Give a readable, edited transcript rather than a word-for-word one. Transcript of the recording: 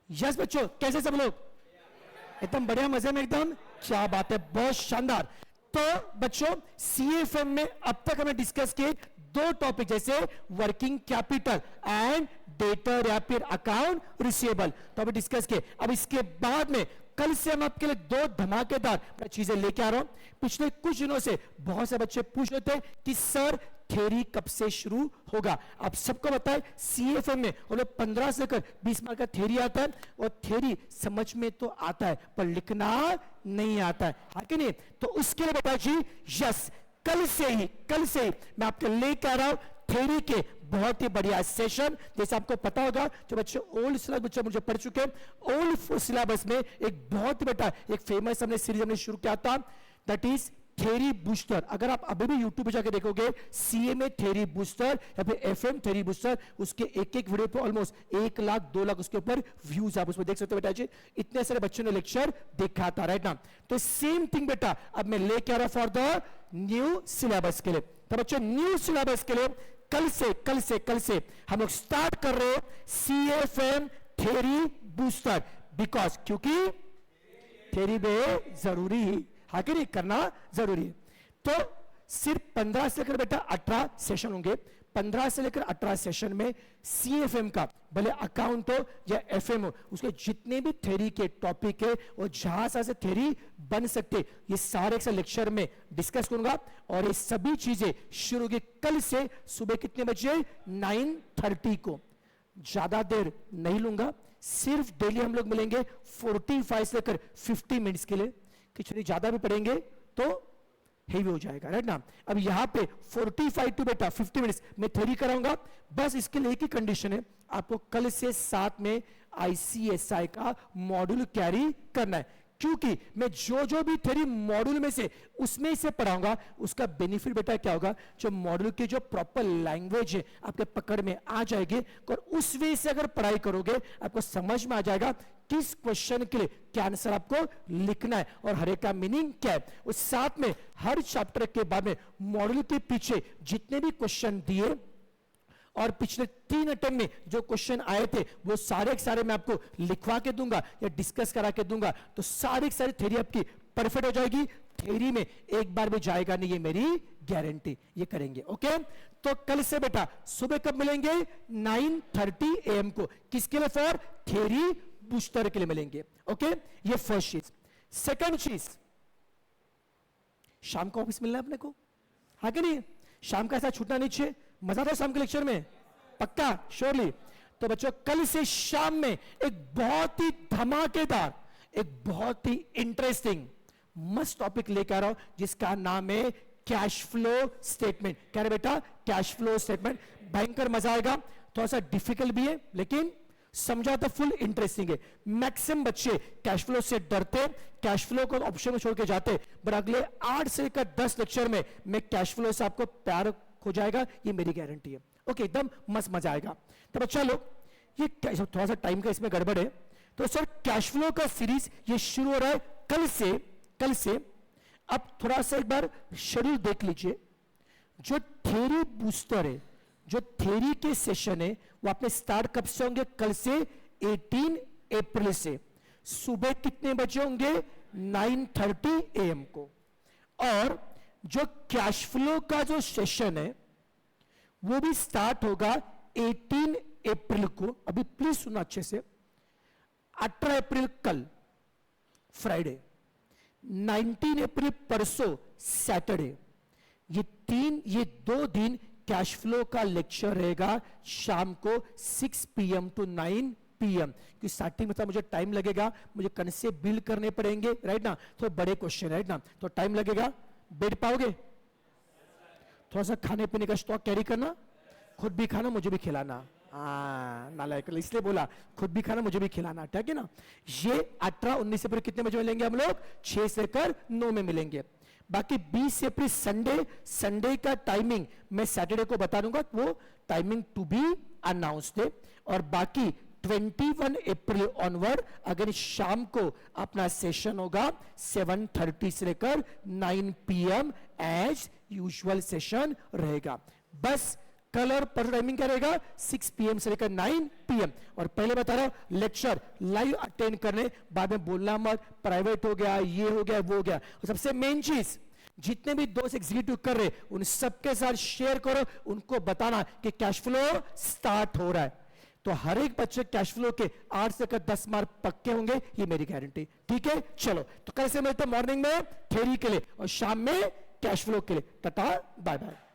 Yes बच्चों, कैसे सब लोग? एकदम बढ़िया, मजे में एकदम। क्या बात है, बहुत शानदार। तो बच्चों सीएफएम में अब तक हमने डिस्कस किए दो टॉपिक, जैसे वर्किंग कैपिटल एंड डेटर या फिर अकाउंट रिसीवेबल, तो अभी डिस्कस किए। अब इसके बाद में कल से हम आपके लिए दो धमाकेदार चीजें लेके आ रहा हूं। पिछले कुछ दिनों से बहुत से बच्चे पूछ रहे थे कि सर थ्योरी कब से शुरू होगा। आप सबको पता है सीएफएम में 15 से लेकर 20 मार्क का थ्योरी आता है, और थ्योरी समझ में तो आता है पर लिखना नहीं आता है, हाँ कि नहीं? तो उसके लिए बेटा जी यस, कल से ही मैं आपके लेकर आ रहा हूं थ्योरी के बहुत ही बढ़िया सेशन। जैसे आपको पता होगा, जो बच्चे ओल्ड सिलेबस बच्चे मुझे पढ़ चुके हैं, ओल्ड सिलेबस में एक बहुत ही बेटा एक फेमस हमने सीरीज हमने शुरू किया था, दैट इज थ्योरी बूस्टर। अगर आप अभी भी यूट्यूब पे जाके देखोगे सीएमए थ्योरी बूस्टर या फिर एफएम थ्योरी बूस्टर, उसके एक एक वीडियो पे ऑलमोस्ट 1 लाख 2 लाख उसके ऊपर व्यूज आप उसमें देख सकते हो बेटा जी। इतने सारे बच्चों ने लेक्चर देखा था, राइट ना? तो सेम थिंग बेटा अब मैं लेके आ रहा फॉर द न्यू सिलेबस के लिए। तो बच्चों न्यू सिलेबस के लिए कल से हम लोग स्टार्ट कर रहे हैं सीएफएम थ्योरी बूस्टर, बिकॉज क्योंकि थ्योरी में जरूरी ही, हाँ कि नहीं, करना जरूरी है। तो सिर्फ 15 से लेकर बेटा 18 सेशन होंगे। 15 से लेकर 18 सेशन में सीएफएम का भले अकाउंट हो या एफएम हो, उसके जितने भी थ्योरी के टॉपिक है और जहां से थ्योरी बन सकते, ये सारे एक लेक्चर में डिस्कस करूंगा। और ये सभी चीजें शुरू होगी कल से सुबह कितने बजे? 9:30 को। ज्यादा देर नहीं लूंगा, सिर्फ डेली हम लोग मिलेंगे 45 से लेकर 50 मिनट्स के लिए। किसी ज्यादा भी पढ़ेंगे तो हेवी हो जाएगा, राइट ना? अब यहां पे 45 टू बेटा 50 मिनट्स मैं थ्योरी कराऊंगा। बस इसके लिए एक ही कंडीशन है, आपको कल से साथ में आईसीएसआई का मॉड्यूल कैरी करना है, क्योंकि मैं जो भी थ्योरी मॉड्यूल में से उसमें से पढ़ाऊंगा, उसका बेनिफिट बेटा क्या होगा, जो मॉड्यूल की जो प्रॉपर लैंग्वेज है आपके पकड़ में आ जाएगी, और उस वे से अगर पढ़ाई करोगे आपको समझ में आ जाएगा किस क्वेश्चन के लिए क्या आंसर आपको लिखना है और हर एक का मीनिंग क्या है। उस साथ में हर चैप्टर के बाद में मॉड्यूल के पीछे जितने भी क्वेश्चन दिए और पिछले 3 अटेम्प्ट में जो क्वेश्चन आए थे वो सारे के सारे मैं आपको लिखवा के दूंगा या डिस्कस करा के दूंगा, तो सारी थ्योरी आपकी परफेक्ट हो जाएगी। थ्योरी में एक बार भी जाएगा नहीं, ये मेरी गारंटी, ये करेंगे। ओके, तो कल से बेटा सुबह कब मिलेंगे? 9:30 AM को। किसके लिए? फॉर थ्योरी बूस्टर के लिए मिलेंगे। ओके, ये फर्स्ट चीज। सेकंड चीज, शाम को ऑफिस मिलना है अपने को, हाँ कि नहीं? शाम का ऐसा छूटना नहीं चाहिए। मजा था शाम के लेक्चर में, पक्का, श्योरली। तो बच्चों कल से शाम में एक बहुत ही धमाकेदार, एक बहुत ही इंटरेस्टिंग मस्त टॉपिक लेकर आ रहा हूं, जिसका नाम है कैश फ्लो स्टेटमेंट। क्या है बेटा? Cash flow statement. भयंकर मजा आएगा, थोड़ा सा डिफिकल्ट भी है लेकिन समझा तो फुल इंटरेस्टिंग है। मैक्सिमम बच्चे कैश फ्लो से डरते, कैश फ्लो को ऑप्शन में छोड़ के जाते, पर अगले 8 से लेकर 10 लेक्चर में मैं कैश फ्लो से आपको प्यार हो जाएगा, ये मेरी गारंटी है। ओके, एकदम मस्त मजा आएगा। तो बच्चा लोग ये थोड़ा सा टाइम का इसमें गड़बड़ है, तो सर कैश फ्लो का सीरीज ये शुरू हो रहा है कल से। अब थोड़ा सा एक बार शेड्यूल देख लीजिए। जो थ्योरी बूस्टर है, जो थ्योरी के सेशन है, वो आपने स्टार्ट कब से होंगे? कल से 18 अप्रैल से। सुबह कितने बजे होंगे? 9:30 AM को। और जो कैश फ्लो का जो सेशन है वो भी स्टार्ट होगा 18 अप्रैल को। अभी प्लीज सुना अच्छे से। 18 अप्रैल कल फ्राइडे, 19 अप्रैल परसों सैटरडे, ये 2 दिन कैश फ्लो का लेक्चर रहेगा शाम को 6 PM to 9 PM। क्योंकि स्टार्टिंग में मुझे टाइम लगेगा, मुझे कंसेप्ट बिल्ड करने पड़ेंगे, राइट ना? तो बड़े क्वेश्चन, राइट ना? तो टाइम लगेगा। बैठ पाओगे? थोड़ा सा खाने पीने का स्टॉक कैरी करना, खुद भी खाना मुझे भी खिलाना। नालायक, इसलिए बोला खुद भी खाना मुझे भी खिलाना, ठीक है ना? ये 18-19 अप्रैल कितने बजे मिलेंगे हम लोग? 6 से लेकर 9 में मिलेंगे। बाकी 20 अप्रैल संडे का टाइमिंग मैं सैटरडे को बता दूंगा, वो टाइमिंग टू बी अनाउंस्ड है। और बाकी 21 अप्रैल ऑनवर्ड अगर शाम को अपना सेशन होगा 7:30 से लेकर 9 PM एज यूजुअल सेशन रहेगा। बस कल और परसों टाइमिंग क्या रहेगा 6 PM से लेकर 9 PM। और पहले बता रहा हूं लेक्चर लाइव अटेंड करने, बाद में बोलना मत, प्राइवेट हो गया, ये हो गया, वो हो गया। और सबसे मेन चीज, जितने भी दोस्त एग्जीक्यूटिव कर रहे उन सबके साथ शेयर करो, उनको बताना कि कैश फ्लो स्टार्ट हो रहा है। तो हर एक बच्चे कैश फ्लो के 8 से 10 मार्क पक्के होंगे, ये मेरी गारंटी। ठीक है, चलो तो कल से मिलते हैं मॉर्निंग में थ्योरी के लिए और शाम में कैश फ्लो के लिए। Tata bye bye.